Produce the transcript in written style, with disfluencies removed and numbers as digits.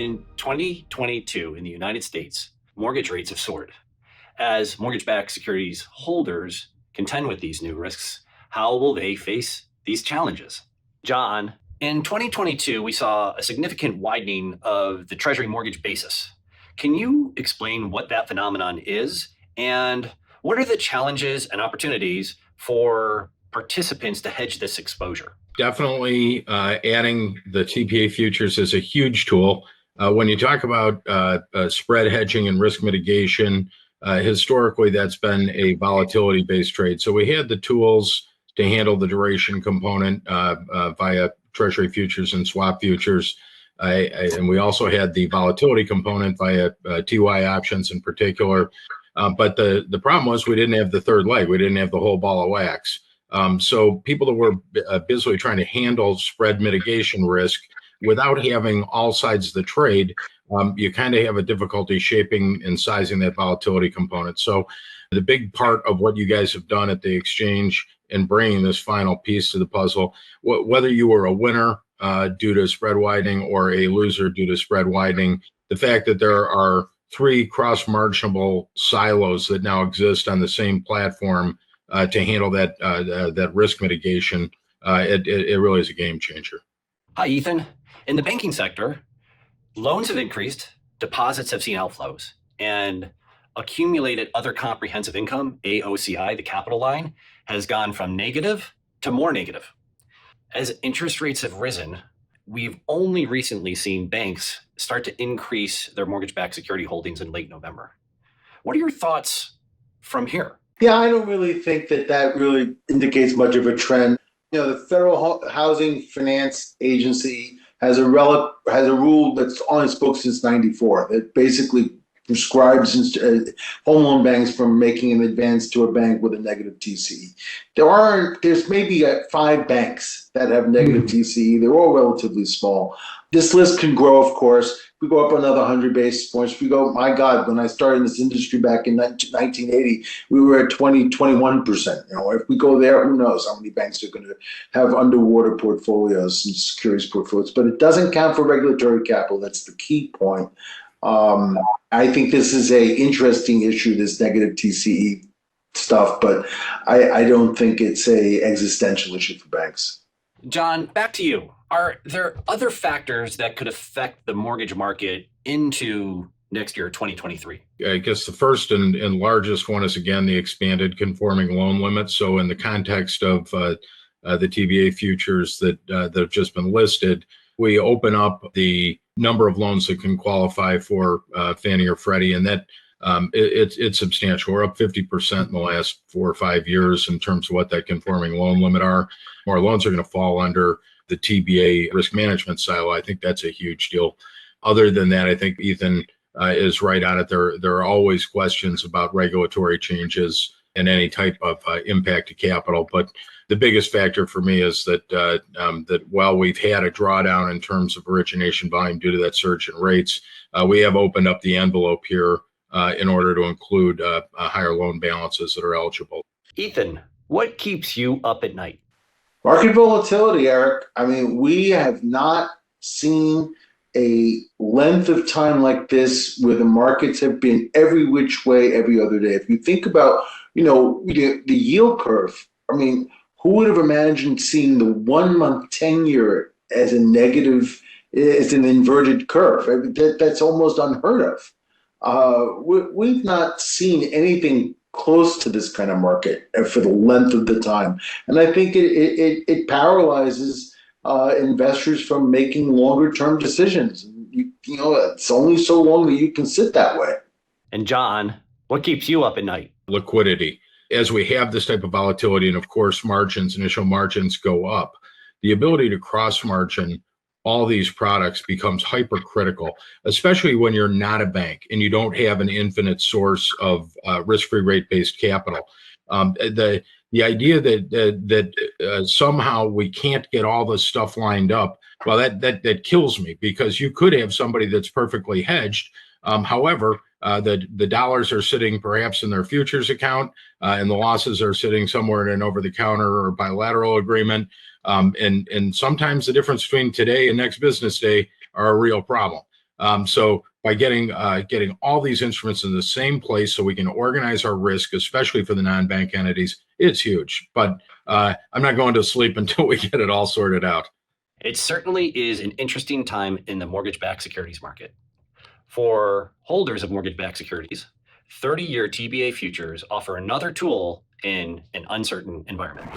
In 2022 in the United States, mortgage rates have soared. As mortgage-backed securities holders contend with these new risks, how will they face these challenges? John, in 2022, we saw a significant widening of the Treasury mortgage basis. Can you explain what that phenomenon is and what are the challenges and opportunities for participants to hedge this exposure? Definitely adding the TPA futures is a huge tool. When you talk about spread hedging and risk mitigation, historically that's been a volatility-based trade. So we had the tools to handle the duration component via Treasury futures and swap futures. And we also had the volatility component via TY options in particular. But the problem was we didn't have the third leg. We didn't have the whole ball of wax. So people that were busily trying to handle spread mitigation risk without having all sides of the trade, you kind of have a difficulty shaping and sizing that volatility component. So the big part of what you guys have done at the exchange in bringing this final piece to the puzzle, whether you were a winner due to spread widening or a loser due to spread widening, the fact that there are three cross-marginable silos that now exist on the same platform to handle that risk mitigation, it really is a game changer. Hi, Ethan. In the banking sector, loans have increased, deposits have seen outflows, and accumulated other comprehensive income, AOCI, the capital line, has gone from negative to more negative. As interest rates have risen, we've only recently seen banks start to increase their mortgage-backed security holdings in late November. What are your thoughts from here? Yeah, I don't really think that really indicates much of a trend. The Federal Housing Finance Agency has a rule that's on its books since '94 that basically prescribes home loan banks from making an advance to a bank with a negative TCE. There's maybe 5 banks that have negative TCE. They're all relatively small. This list can grow, of course. If we go up another 100 basis points, we go, my God, when I started in this industry back in 1980, we were at 21%. If we go there, who knows how many banks are going to have underwater portfolios and securities portfolios. But it doesn't count for regulatory capital. That's the key point. I think this is a interesting issue, this negative TCE stuff, but I don't think it's a existential issue for banks. John, back to you. Are there other factors that could affect the mortgage market into next year, 2023? I guess the first and largest one is, again, the expanded conforming loan limits. So in the context of the TBA futures that have just been listed, we open up the number of loans that can qualify for Fannie or Freddie, and that it's substantial. We're up 50% in the last 4 or 5 years in terms of what that conforming loan limit are. More loans are going to fall under the TBA risk management silo. I think that's a huge deal. Other than that, I think Ethan is right on it. There are always questions about regulatory changes and any type of impact to capital. But the biggest factor for me is that while we've had a drawdown in terms of origination volume due to that surge in rates, we have opened up the envelope here in order to include higher loan balances that are eligible. Ethan, what keeps you up at night? Market volatility, Eric. I mean, we have not seen a length of time like this where the markets have been every which way every other day. If you think about, the yield curve, I mean, who would have imagined seeing the 1-month 10-year as a negative, as an inverted curve? I mean, that's almost unheard of. We've not seen anything close to this kind of market for the length of the time. And I think it paralyzes investors from making longer term decisions. It's only so long that you can sit that way. And John, what keeps you up at night? Liquidity. As we have this type of volatility, and of course, initial margins go up, the ability to cross margin all these products becomes hypercritical, especially when you're not a bank and you don't have an infinite source of risk-free rate-based capital. The idea that somehow we can't get all this stuff lined up, well, that kills me, because you could have somebody that's perfectly hedged. However, the dollars are sitting perhaps in their futures account, and the losses are sitting somewhere in an over-the-counter or bilateral agreement. And sometimes the difference between today and next business day are a real problem. So by getting all these instruments in the same place so we can organize our risk, especially for the non-bank entities, it's huge. But I'm not going to sleep until we get it all sorted out. It certainly is an interesting time in the mortgage-backed securities market. For holders of mortgage-backed securities, 30-year TBA futures offer another tool in an uncertain environment.